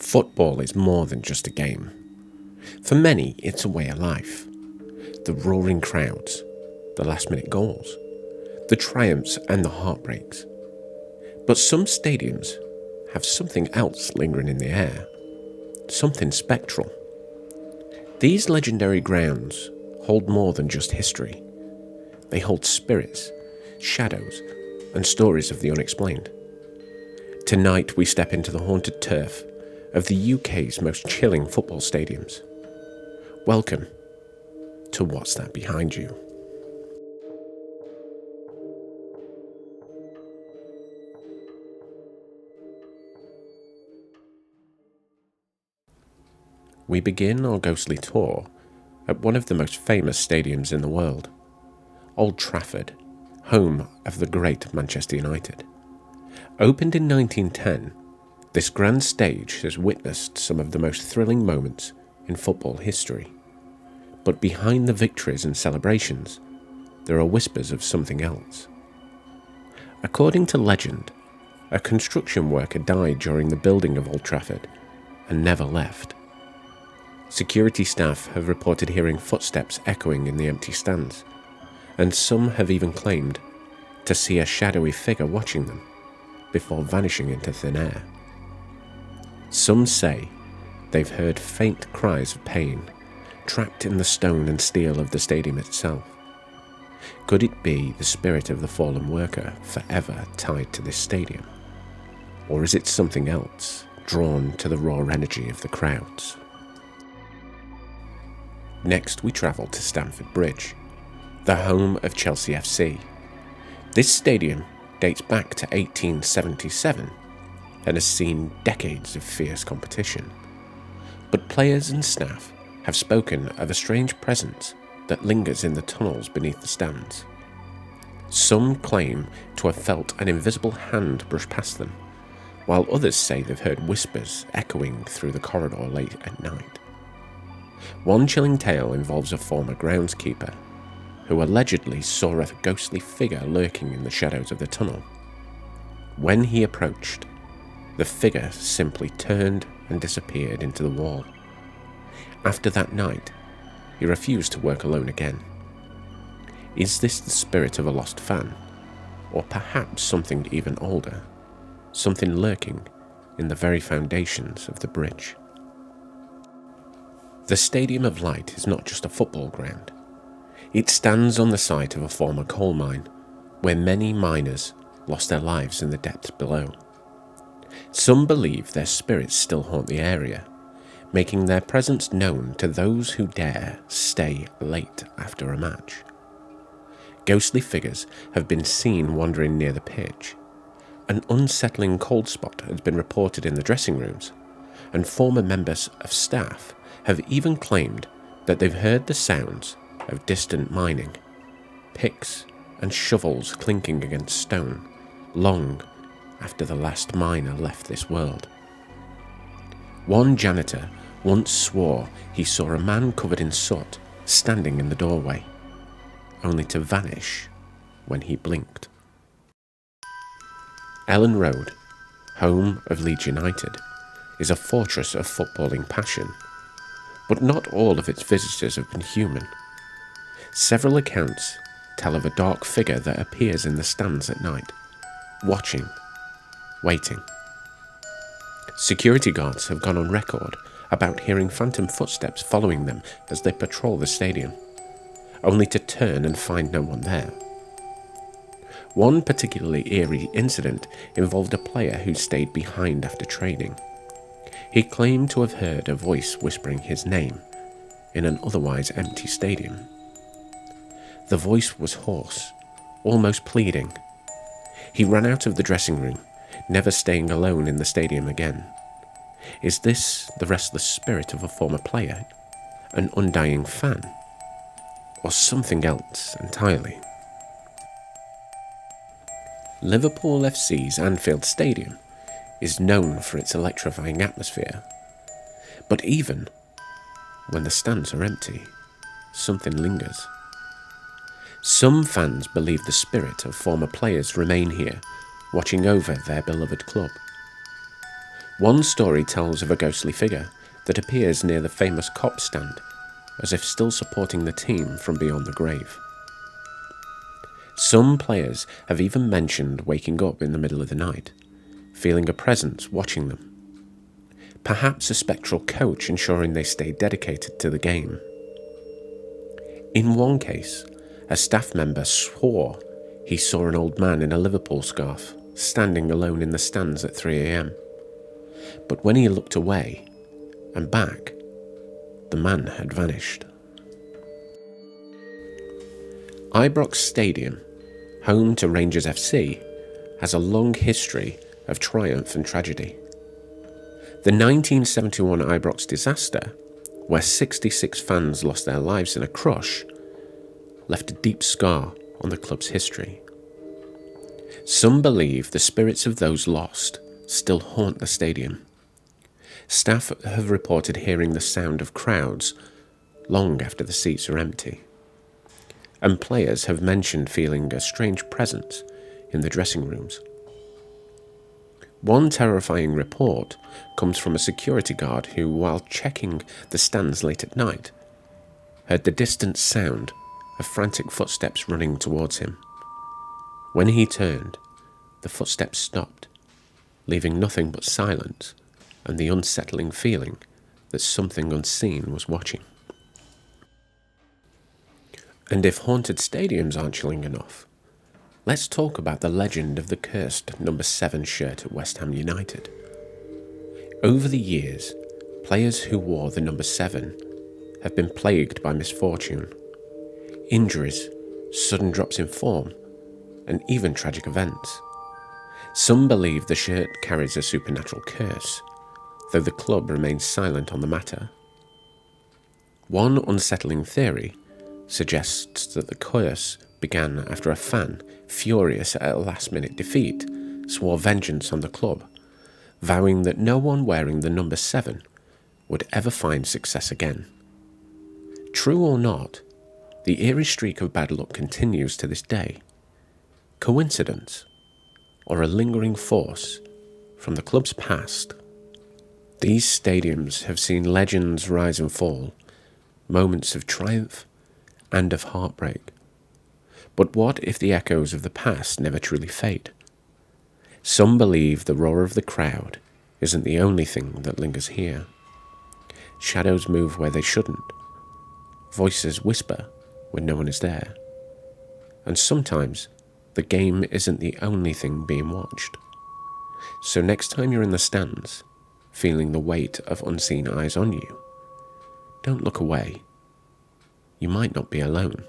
Football is more than just a game. For many, it's a way of life. The roaring crowds, the last-minute goals, the triumphs and the heartbreaks. But some stadiums have something else lingering in the air, something spectral. These legendary grounds hold more than just history. They hold spirits, shadows, and stories of the unexplained. Tonight we step into the haunted turf of the UK's most chilling football stadiums. Welcome to What's That Behind You? We begin our ghostly tour at one of the most famous stadiums in the world, Old Trafford, home of the great Manchester United. Opened in 1910, this grand stage has witnessed some of the most thrilling moments in football history. But behind the victories and celebrations, there are whispers of something else. According to legend, a construction worker died during the building of Old Trafford and never left. Security staff have reported hearing footsteps echoing in the empty stands, and some have even claimed to see a shadowy figure watching them before vanishing into thin air. Some say they've heard faint cries of pain trapped in the stone and steel of the stadium itself. Could it be the spirit of the fallen worker forever tied to this stadium? Or is it something else, drawn to the raw energy of the crowds? Next we travel to Stamford Bridge, the home of Chelsea FC. This stadium dates back to 1877 and has seen decades of fierce competition. But players and staff have spoken of a strange presence that lingers in the tunnels beneath the stands. Some claim to have felt an invisible hand brush past them, while others say they've heard whispers echoing through the corridor late at night. One chilling tale involves a former groundskeeper who allegedly saw a ghostly figure lurking in the shadows of the tunnel. When he approached, the figure simply turned and disappeared into the wall. After that night, he refused to work alone again. Is this the spirit of a lost fan? Or perhaps something even older? Something lurking in the very foundations of the bridge? The Stadium of Light is not just a football ground. It stands on the site of a former coal mine, where many miners lost their lives in the depths below. Some believe their spirits still haunt the area, making their presence known to those who dare stay late after a match. Ghostly figures have been seen wandering near the pitch. An unsettling cold spot has been reported in the dressing rooms, and former members of staff have even claimed that they've heard the sounds of distant mining, picks and shovels clinking against stone, long after the last miner left this world. One janitor once swore he saw a man covered in soot standing in the doorway, only to vanish when he blinked. Elland Road, home of Leeds United, is a fortress of footballing passion, but not all of its visitors have been human. Several accounts tell of a dark figure that appears in the stands at night, watching, waiting. Security guards have gone on record about hearing phantom footsteps following them as they patrol the stadium, only to turn and find no one there. One particularly eerie incident involved a player who stayed behind after training. He claimed to have heard a voice whispering his name in an otherwise empty stadium. The voice was hoarse, almost pleading. He ran out of the dressing room, never staying alone in the stadium again. Is this the restless spirit of a former player, an undying fan, or something else entirely? Liverpool FC's Anfield Stadium is known for its electrifying atmosphere, but even when the stands are empty, something lingers. Some fans believe the spirit of former players remain here, watching over their beloved club. One story tells of a ghostly figure that appears near the famous cop stand, as if still supporting the team from beyond the grave. Some players have even mentioned waking up in the middle of the night, feeling a presence watching them. Perhaps a spectral coach ensuring they stay dedicated to the game. In one case, a staff member swore he saw an old man in a Liverpool scarf standing alone in the stands at 3 a.m. But when he looked away and back, the man had vanished. Ibrox Stadium, home to Rangers FC, has a long history of triumph and tragedy. The 1971 Ibrox disaster, where 66 fans lost their lives in a crush, left a deep scar on the club's history. Some believe the spirits of those lost still haunt the stadium. Staff have reported hearing the sound of crowds long after the seats are empty. And players have mentioned feeling a strange presence in the dressing rooms. One terrifying report comes from a security guard who, while checking the stands late at night, heard the distant sound of frantic footsteps running towards him. When he turned, the footsteps stopped, leaving nothing but silence and the unsettling feeling that something unseen was watching. And if haunted stadiums aren't chilling enough, let's talk about the legend of the cursed number 7 shirt at West Ham United. Over the years, players who wore the number 7 have been plagued by misfortune, injuries, sudden drops in form, and even tragic events. Some believe the shirt carries a supernatural curse, though the club remains silent on the matter. One unsettling theory suggests that the curse began after a fan, furious at a last-minute defeat, swore vengeance on the club, vowing that no one wearing the number 7 would ever find success again. True or not, the eerie streak of bad luck continues to this day. Coincidence, or a lingering force from the club's past? These stadiums have seen legends rise and fall, moments of triumph and of heartbreak. But what if the echoes of the past never truly fade? Some believe the roar of the crowd isn't the only thing that lingers here. Shadows move where they shouldn't. Voices whisper when no one is there. And sometimes the game isn't the only thing being watched. So next time you're in the stands, feeling the weight of unseen eyes on you, don't look away. You might not be alone.